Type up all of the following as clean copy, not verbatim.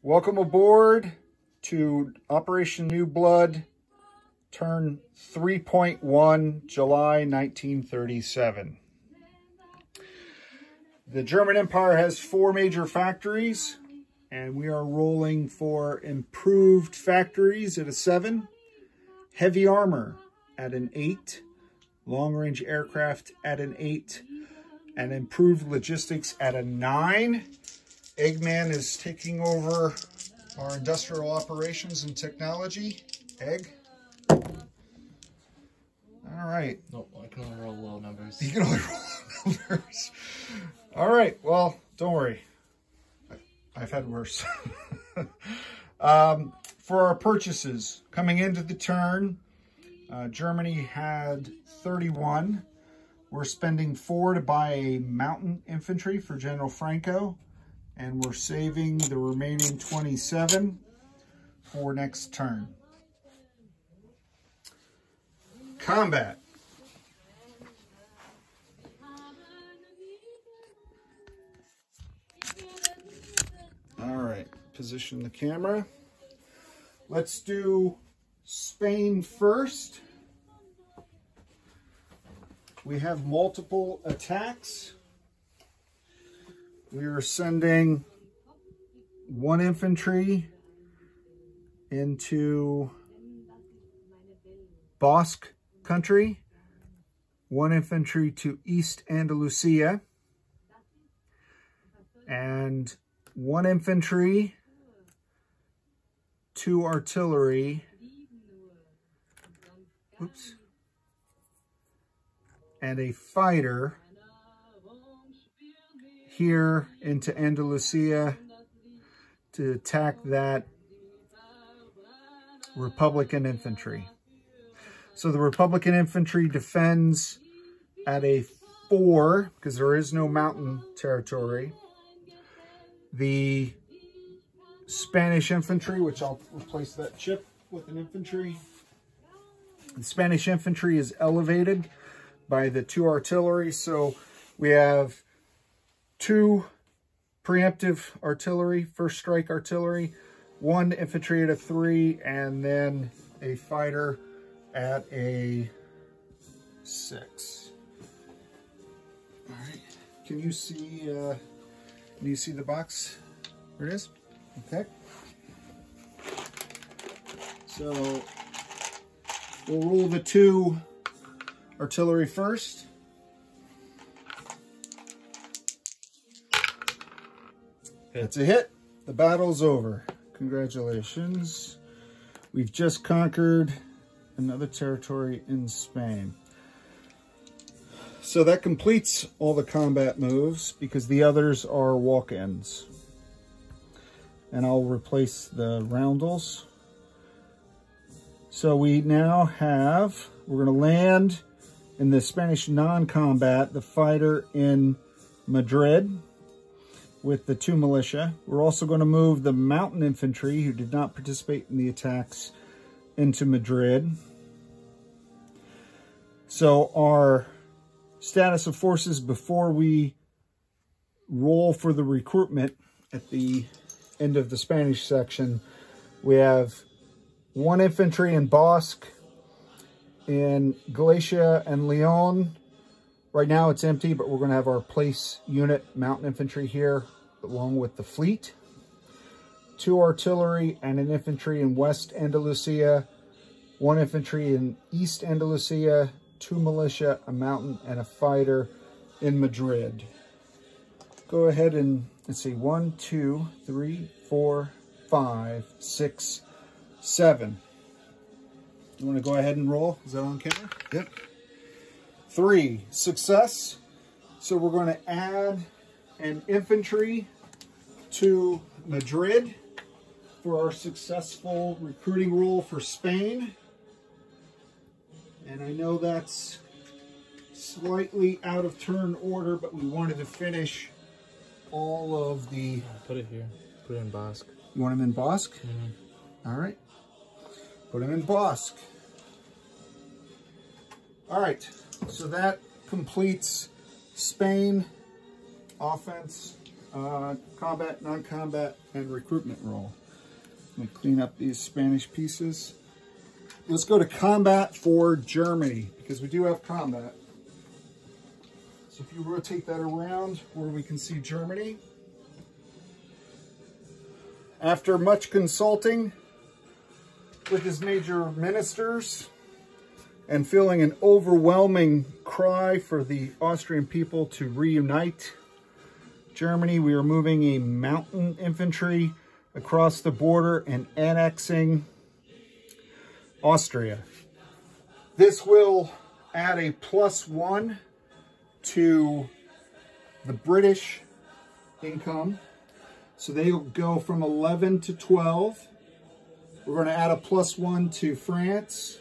Welcome aboard to Operation Newblood, turn 3.1, July 1937. The German Empire has 4 major factories, and we are rolling for improved factories at a 7, heavy armor at an 8, long-range aircraft at an 8, and improved logistics at a 9. Eggman is taking over our industrial operations and technology. Egg. All right. Nope, I can only roll low numbers. You can only roll low numbers. All right. Well, don't worry. I've had worse. For our purchases, coming into the turn, Germany had 31. We're spending 4 to buy a mountain infantry for General Franco. And we're saving the remaining 27 for next turn. Combat. All right, position the camera. Let's do Spain first. We have multiple attacks. We are sending 1 infantry into Basque country, 1 infantry to East Andalusia, and 1 infantry, 2 artillery, and a fighter here into Andalusia to attack that Republican infantry. So the Republican infantry defends at a 4 because there is no mountain territory. The Spanish infantry, which I'll replace that chip with an infantry. The Spanish infantry is elevated by the 2 artillery. So we have 2 preemptive artillery, first strike artillery, 1 infantry at a 3, and then a fighter at a 6. All right. Can you see the box? There it is. Okay. So we'll roll the 2 artillery first. It's a hit. The battle's over. Congratulations. We've just conquered another territory in Spain. So that completes all the combat moves because the others are walk-ins. And I'll replace the roundels. So we now have, we're going to land in the Spanish non-combat, the fighter in Madrid with the 2 militia. We're also going to move the mountain infantry, who did not participate in the attacks, into Madrid. So our status of forces before we roll for the recruitment at the end of the Spanish section, we have 1 infantry in Basque, in Galicia and Leon. Right now it's empty, but we're going to have our place unit mountain infantry here along with the fleet. 2 artillery and an infantry in West Andalusia, 1 infantry in East Andalusia, 2 militia, a mountain, and a fighter in Madrid. Go ahead and let's see, 1, 2, 3, 4, 5, 6, 7. You want to go ahead and roll? Is that on camera? Yep. 3, success. So we're going to add an infantry to Madrid for our successful recruiting roll for Spain. And I know that's slightly out of turn order, but we wanted to finish all of the... Put it here. Put it in Basque. You want them in Basque? Mm-hmm. All right. Put them in Basque. All right. So that completes Spain offense combat, non-combat, and recruitment role. I'm going to clean up these Spanish pieces. Let's go to combat for Germany, because we do have combat. So if you rotate that around where we can see Germany. After much consulting with his major ministers and feeling an overwhelming cry for the Austrian people to reunite Germany, we are moving a mountain infantry across the border and annexing Austria. This will add a +1 to the British income. So they'll go from 11 to 12. We're going to add a +1 to France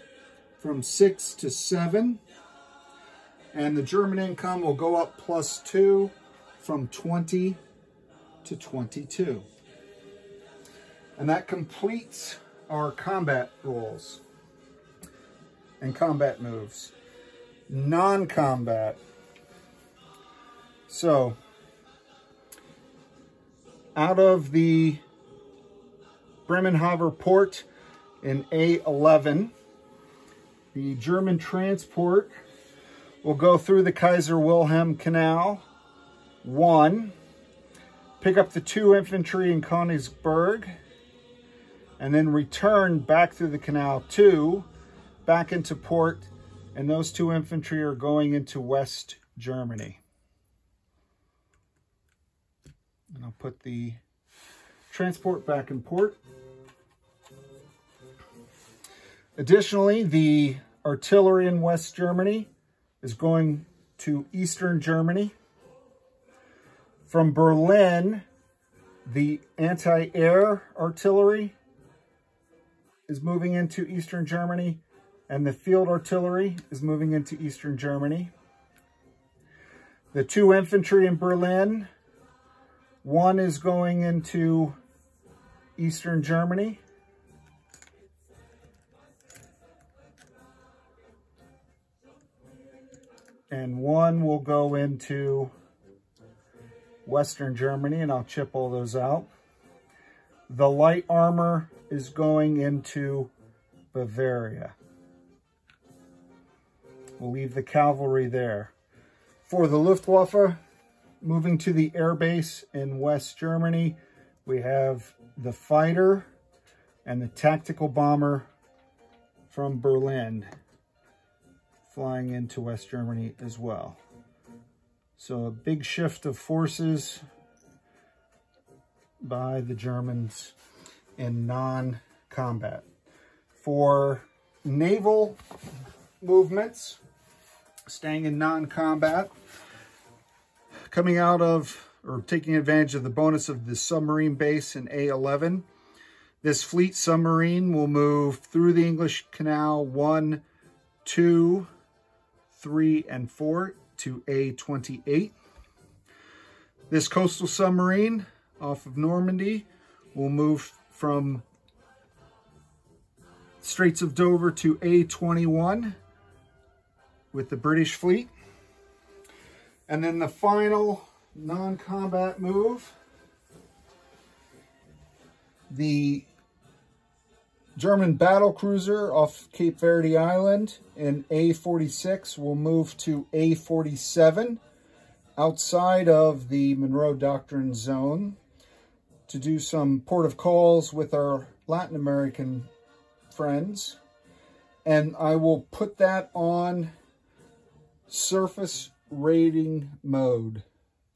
from 6 to 7. And the German income will go up +2 from 20 to 22. And that completes our combat roles and combat moves. Non-combat. So, out of the Bremenhaven port in A11, the German transport will go through the Kaiser Wilhelm Canal, 1, pick up the 2 infantry in Königsberg, and then return back through the canal, 2, back into port, and those 2 infantry are going into West Germany. And I'll put the transport back in port. Additionally, the artillery in West Germany is going to Eastern Germany. From Berlin, the anti-air artillery is moving into Eastern Germany, and the field artillery is moving into Eastern Germany. The 2 infantry in Berlin, 1 is going into Eastern Germany. And 1 will go into Western Germany, and I'll chip all those out. The light armor is going into Bavaria. We'll leave the cavalry there. For the Luftwaffe, moving to the air base in West Germany, we have the fighter and the tactical bomber from Berlin flying into West Germany as well. So a big shift of forces by the Germans in non-combat. For naval movements, staying in non-combat, coming out of, or taking advantage of the bonus of the submarine base in A11, this fleet submarine will move through the English Canal 1, 2, 3, and 4 to A28. This coastal submarine off of Normandy will move from Straits of Dover to A21 with the British fleet. And then the final non-combat move, the German battle cruiser off Cape Verde Island in A46 will move to A47 outside of the Monroe Doctrine zone to do some port of calls with our Latin American friends. And I will put that on surface raiding mode.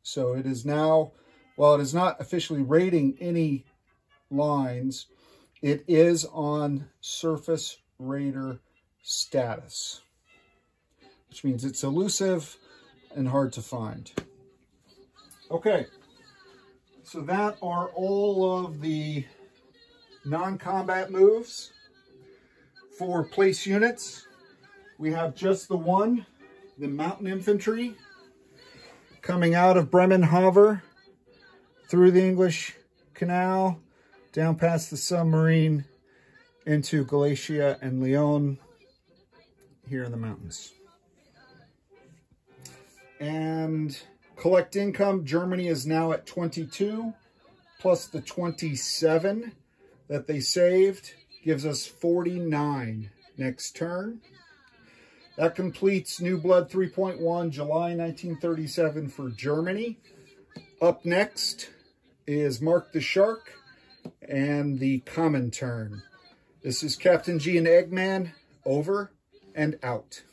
So it is now, while it is not officially raiding any lines, it is on surface raider status, which means it's elusive and hard to find. Okay, so that are all of the non-combat moves. For place units, we have just the one, the mountain infantry, coming out of Bremenhaven through the English Canal, down past the submarine into Galicia and Leon here in the mountains. And Collect income, Germany is now at 22, plus the 27 that they saved, gives us 49 next turn. That completes Newblood 3.1, July 1937 for Germany. Up next is Mark the Shark and the common turn. This is Captain G and Eggman, over and out.